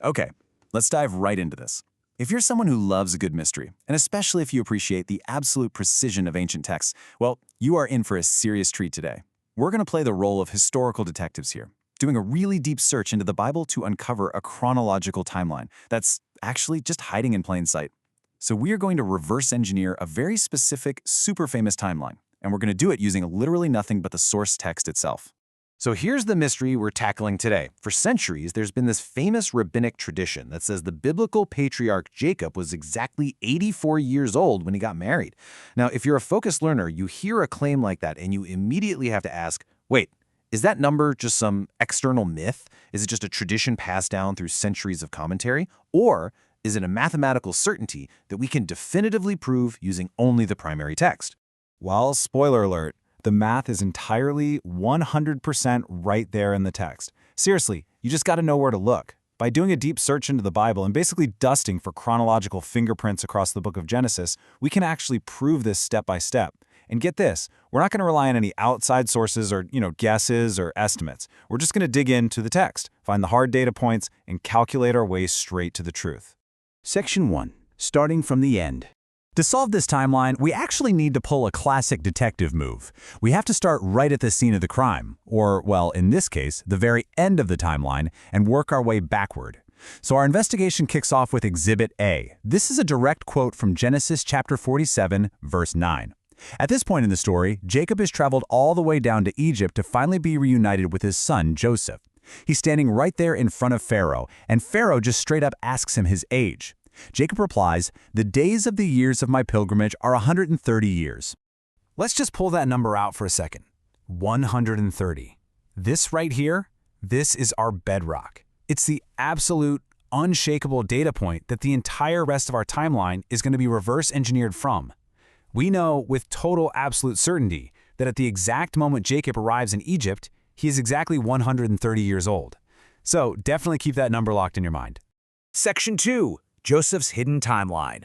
Okay, let's dive right into this. If you're someone who loves a good mystery, and especially if you appreciate the absolute precision of ancient texts, well, you are in for a serious treat today. We're going to play the role of historical detectives here, doing a really deep search into the Bible to uncover a chronological timeline that's actually just hiding in plain sight. So we are going to reverse engineer a very specific, super famous timeline, and we're going to do it using literally nothing but the source text itself. So here's the mystery we're tackling today. For centuries, there's been this famous rabbinic tradition that says the biblical patriarch Jacob was exactly 84 years old when he got married. Now, if you're a focused learner, you hear a claim like that and you immediately have to ask, wait, is that number just some external myth? Is it just a tradition passed down through centuries of commentary? Or is it a mathematical certainty that we can definitively prove using only the primary text? Well, spoiler alert, the math is entirely 100% right there in the text. Seriously, you just got to know where to look. By doing a deep search into the Bible and basically dusting for chronological fingerprints across the book of Genesis, we can actually prove this step by step. And get this, we're not going to rely on any outside sources or, guesses or estimates. We're just going to dig into the text, find the hard data points, and calculate our way straight to the truth. Section 1. Starting from the end. To solve this timeline, we actually need to pull a classic detective move. We have to start right at the scene of the crime, or, well, in this case, the very end of the timeline, and work our way backward. So our investigation kicks off with Exhibit A. This is a direct quote from Genesis chapter 47, verse 9. At this point in the story, Jacob has traveled all the way down to Egypt to finally be reunited with his son, Joseph. He's standing right there in front of Pharaoh, and Pharaoh just straight up asks him his age. Jacob replies, "The days of the years of my pilgrimage are 130 years. Let's just pull that number out for a second. 130. This right here, this is our bedrock. It's the absolute, unshakable data point that the entire rest of our timeline is going to be reverse engineered from. We know with total absolute certainty that at the exact moment Jacob arrives in Egypt, he is exactly 130 years old. So definitely keep that number locked in your mind. Section 2. Joseph's hidden timeline.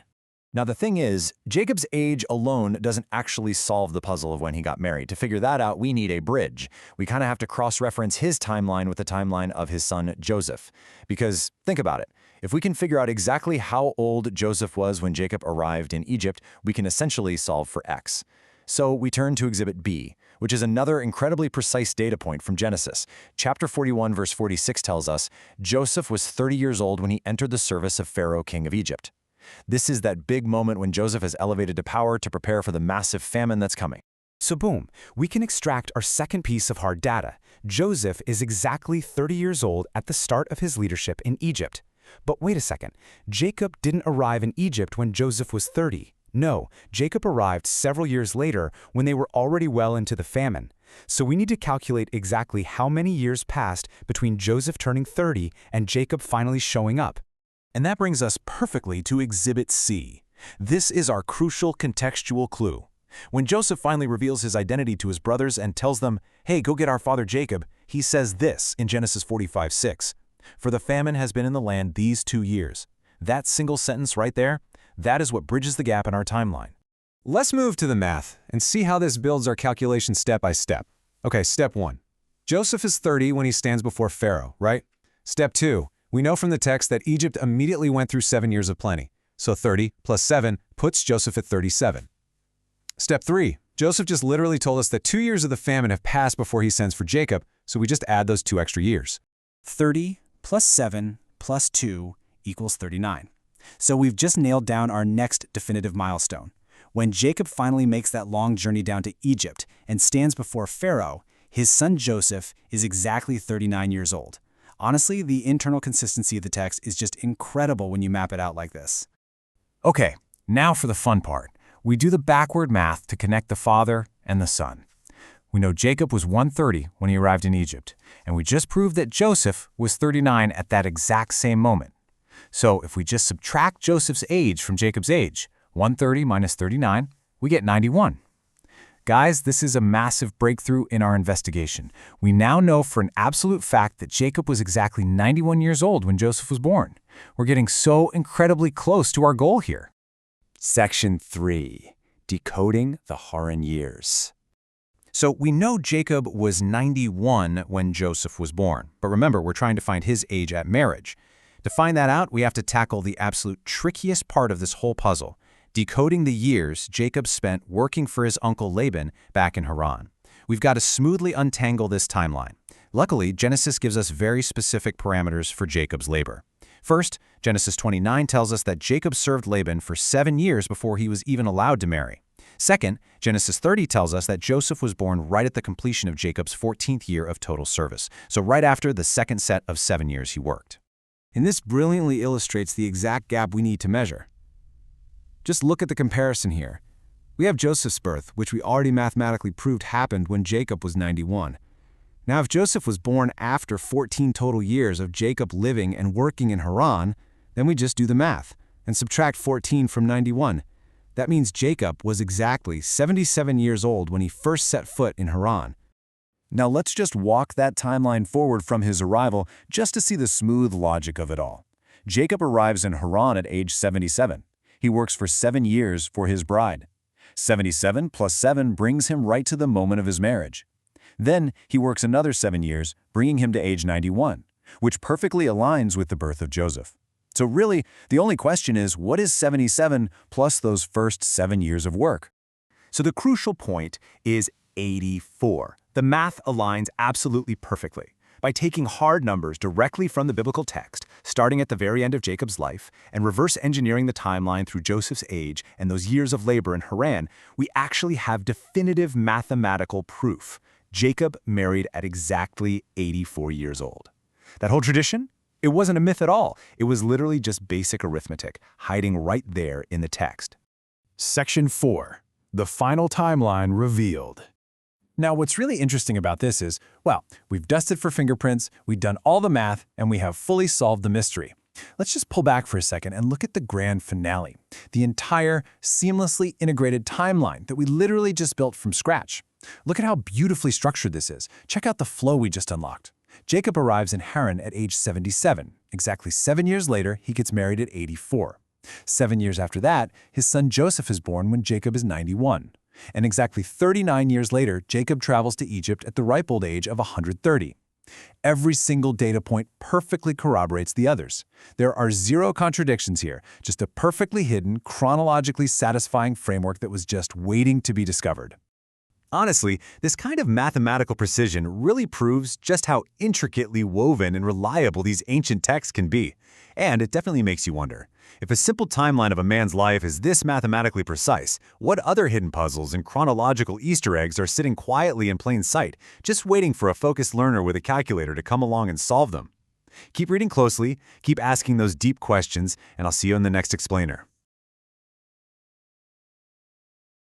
Now the thing is, Jacob's age alone doesn't actually solve the puzzle of when he got married. To figure that out, we need a bridge. We kind of have to cross-reference his timeline with the timeline of his son Joseph. Because think about it. If we can figure out exactly how old Joseph was when Jacob arrived in Egypt, we can essentially solve for X. So we turn to Exhibit B, which is another incredibly precise data point from Genesis. Chapter 41, verse 46 tells us, Joseph was 30 years old when he entered the service of Pharaoh, king of Egypt. This is that big moment when Joseph is elevated to power to prepare for the massive famine that's coming. So boom, we can extract our second piece of hard data. Joseph is exactly 30 years old at the start of his leadership in Egypt. But wait a second, Jacob didn't arrive in Egypt when Joseph was 30. No, Jacob arrived several years later when they were already well into the famine. So we need to calculate exactly how many years passed between Joseph turning 30 and Jacob finally showing up. And that brings us perfectly to Exhibit C. This is our crucial contextual clue. When Joseph finally reveals his identity to his brothers and tells them, "Hey, go get our father Jacob," he says this in Genesis 45:6. "For the famine has been in the land these 2 years." That single sentence right there, that is what bridges the gap in our timeline. Let's move to the math and see how this builds our calculation step by step. Okay, step 1. Joseph is 30 when he stands before Pharaoh, right? Step 2. We know from the text that Egypt immediately went through 7 years of plenty. So 30 plus 7 puts Joseph at 37. Step 3. Joseph just literally told us that 2 years of the famine have passed before he sends for Jacob, so we just add those 2 extra years. 30 plus 7 plus 2 equals 39. So we've just nailed down our next definitive milestone. When Jacob finally makes that long journey down to Egypt and stands before Pharaoh, his son Joseph is exactly 39 years old. Honestly, the internal consistency of the text is just incredible when you map it out like this. Okay, now for the fun part. We do the backward math to connect the father and the son. We know Jacob was 130 when he arrived in Egypt, and we just proved that Joseph was 39 at that exact same moment. So if we just subtract Joseph's age from Jacob's age, 130 minus 39, we get 91. Guys, this is a massive breakthrough in our investigation. We now know for an absolute fact that Jacob was exactly 91 years old when Joseph was born. We're getting so incredibly close to our goal here. Section 3. Decoding the Haran years. So we know Jacob was 91 when Joseph was born. But remember, we're trying to find his age at marriage. To find that out, we have to tackle the absolute trickiest part of this whole puzzle, decoding the years Jacob spent working for his uncle Laban back in Haran. We've got to smoothly untangle this timeline. Luckily, Genesis gives us very specific parameters for Jacob's labor. First, Genesis 29 tells us that Jacob served Laban for 7 years before he was even allowed to marry. Second, Genesis 30 tells us that Joseph was born right at the completion of Jacob's 14th year of total service, so right after the second set of 7 years he worked. And this brilliantly illustrates the exact gap we need to measure. Just look at the comparison here. We have Joseph's birth, which we already mathematically proved happened when Jacob was 91. Now, if Joseph was born after 14 total years of Jacob living and working in Haran, then we just do the math and subtract 14 from 91. That means Jacob was exactly 77 years old when he first set foot in Haran. Now let's just walk that timeline forward from his arrival just to see the smooth logic of it all. Jacob arrives in Haran at age 77. He works for 7 years for his bride. 77 plus 7 brings him right to the moment of his marriage. Then he works another 7 years, bringing him to age 91, which perfectly aligns with the birth of Joseph. So really, the only question is, what is 77 plus those first 7 years of work? So the crucial point is 84. The math aligns absolutely perfectly. By taking hard numbers directly from the biblical text, starting at the very end of Jacob's life, and reverse engineering the timeline through Joseph's age and those years of labor in Haran, we actually have definitive mathematical proof. Jacob married at exactly 84 years old. That whole tradition? It wasn't a myth at all. It was literally just basic arithmetic, hiding right there in the text. Section 4. The final timeline revealed. Now, what's really interesting about this is, well, we've dusted for fingerprints, we've done all the math, and we have fully solved the mystery. Let's just pull back for a second and look at the grand finale, the entire seamlessly integrated timeline that we literally just built from scratch. Look at how beautifully structured this is. Check out the flow we just unlocked. Jacob arrives in Haran at age 77. Exactly 7 years later, he gets married at 84. 7 years after that, his son Joseph is born when Jacob is 91. And exactly 39 years later, Jacob travels to Egypt at the ripe old age of 130. Every single data point perfectly corroborates the others. There are zero contradictions here, just a perfectly hidden, chronologically satisfying framework that was just waiting to be discovered. Honestly, this kind of mathematical precision really proves just how intricately woven and reliable these ancient texts can be. And it definitely makes you wonder, if a simple timeline of a man's life is this mathematically precise, what other hidden puzzles and chronological Easter eggs are sitting quietly in plain sight, just waiting for a focused learner with a calculator to come along and solve them? Keep reading closely, keep asking those deep questions, and I'll see you in the next explainer.